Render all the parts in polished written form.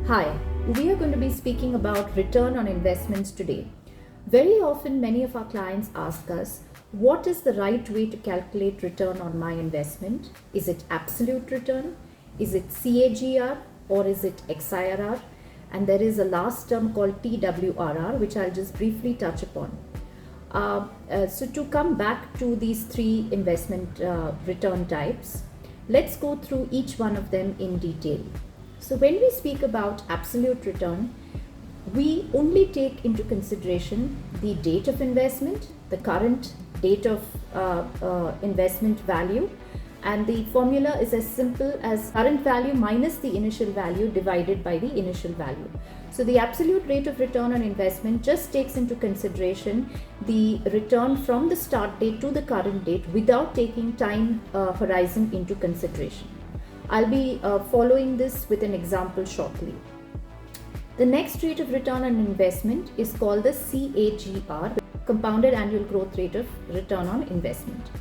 Hi, we are going to be speaking about return on investments today. Very often, many of our clients ask us, what is the right way to calculate return on my investment? Is it absolute return? Is it CAGR or is it XIRR? And there is a last term called TWRR, which I'll just briefly touch upon. So to come back to these three investment return types, let's go through each one of them in detail. So when we speak about absolute return, we only take into consideration the date of investment, the current date of investment value, and the formula is as simple as current value minus the initial value divided by the initial value. So the absolute rate of return on investment just takes into consideration the return from the start date to the current date without taking time horizon into consideration. I'll be following this with an example shortly. The next rate of return on investment is called the CAGR, compounded annual growth rate of return on investment.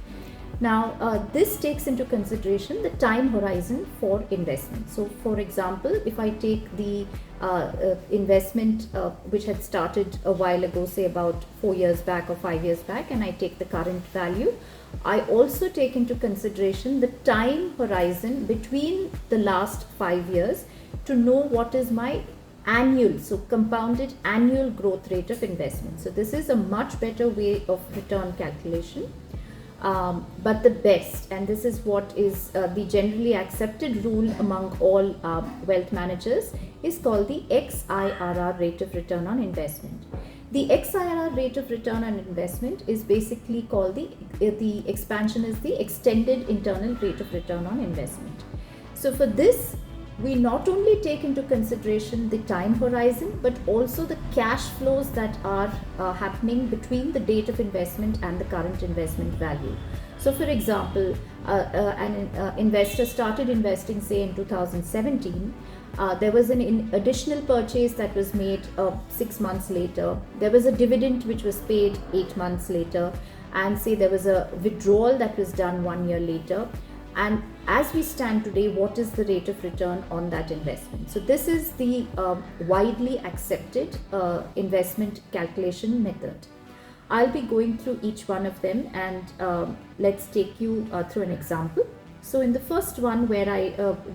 Now, this takes into consideration the time horizon for investment. So, for example, if I take the investment which had started a while ago, say about 4 years back or 5 years back, and I take the current value, I also take into consideration the time horizon between the last 5 years to know what is my annual, so compounded annual growth rate of investment. So this is a much better way of return calculation. But the best, and this is what is the generally accepted rule among all wealth managers, is called the XIRR rate of return on investment. The XIRR rate of return on investment is basically called the expansion is the extended internal rate of return on investment. So for this, we not only take into consideration the time horizon, but also the cash flows that are happening between the date of investment and the current investment value. So for example, an investor started investing, say in 2017, there was an additional purchase that was made 6 months later, there was a dividend which was paid 8 months later, and say there was a withdrawal that was done 1 year later. And as we stand today, what is the rate of return on that investment? So this is the widely accepted investment calculation method. I'll be going through each one of them, and let's take you through an example. So in the first one, where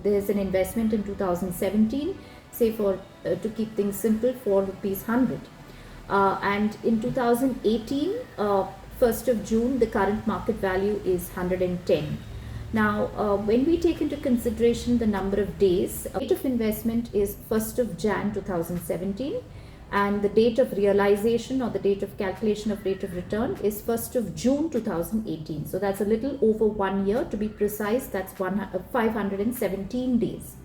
there's an investment in 2017, say for to keep things simple, for rupees 100, and in 2018, 1st of June, the current market value is 110. Now, when we take into consideration the number of days, date of investment is 1st of Jan 2017, and the date of realization or the date of calculation of rate of return is 1st of June 2018. So that's a little over 1 year. To be precise, that's 517 days.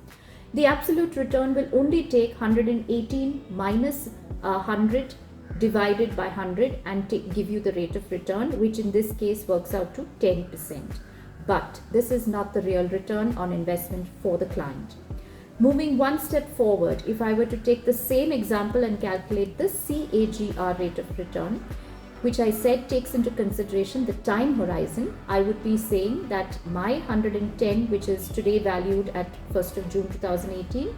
The absolute return will only take 118 minus 100 divided by 100 and give you the rate of return, which in this case works out to 10%. But this is not the real return on investment for the client. Moving one step forward, if I were to take the same example and calculate the CAGR rate of return, which I said takes into consideration the time horizon, I would be saying that my 110, which is today valued at 1st of June 2018,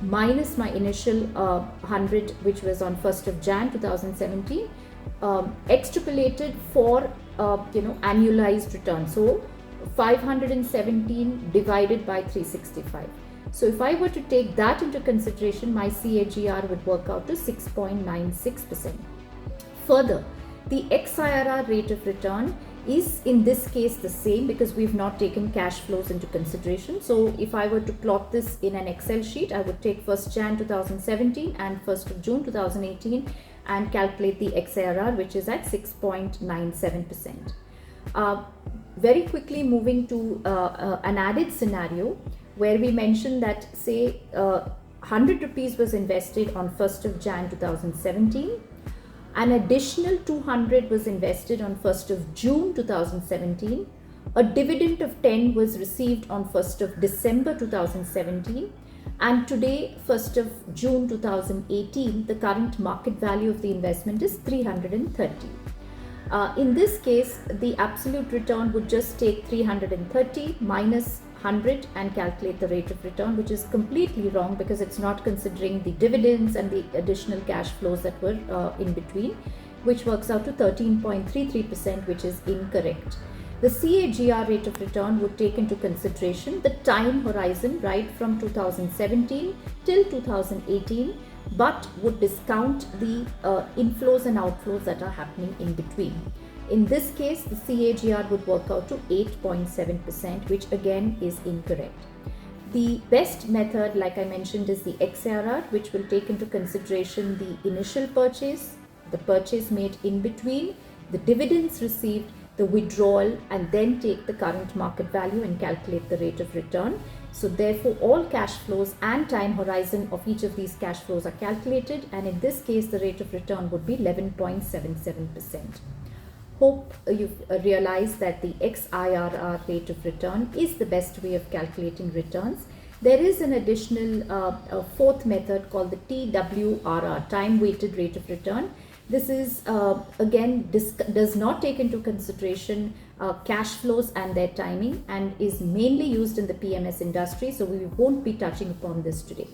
minus my initial 100, which was on 1st of Jan 2017, extrapolated for annualized return. So 517 divided by 365. So if I were to take that into consideration, my CAGR would work out to 6.96%. Further, the XIRR rate of return is in this case the same because we've not taken cash flows into consideration. So if I were to plot this in an Excel sheet, I would take 1st Jan 2017 and 1st of June 2018 and calculate the XIRR, which is at 6.97%. Very quickly moving to an added scenario where we mentioned that, say, 100 rupees was invested on 1st of Jan 2017, an additional 200 was invested on 1st of June 2017, a dividend of 10 was received on 1st of December 2017, and today, 1st of June 2018, the current market value of the investment is 330. In this case, the absolute return would just take 330 minus 100 and calculate the rate of return, which is completely wrong because it's not considering the dividends and the additional cash flows that were in between, which works out to 13.33%, which is incorrect. The CAGR rate of return would take into consideration the time horizon right from 2017 till 2018, but would discount the inflows and outflows that are happening in between. In this case, the CAGR would work out to 8.7%, which again is incorrect. The best method, like I mentioned, is the XARR, which will take into consideration the initial purchase, the purchase made in between, the dividends received, the withdrawal, and then take the current market value and calculate the rate of return. So therefore, all cash flows and time horizon of each of these cash flows are calculated, and in this case, the rate of return would be 11.77%. Hope you've realized that the XIRR rate of return is the best way of calculating returns. There is an additional fourth method called the TWRR, time weighted rate of return. This is again does not take into consideration cash flows and their timing, and is mainly used in the PMS industry, so we won't be touching upon this today.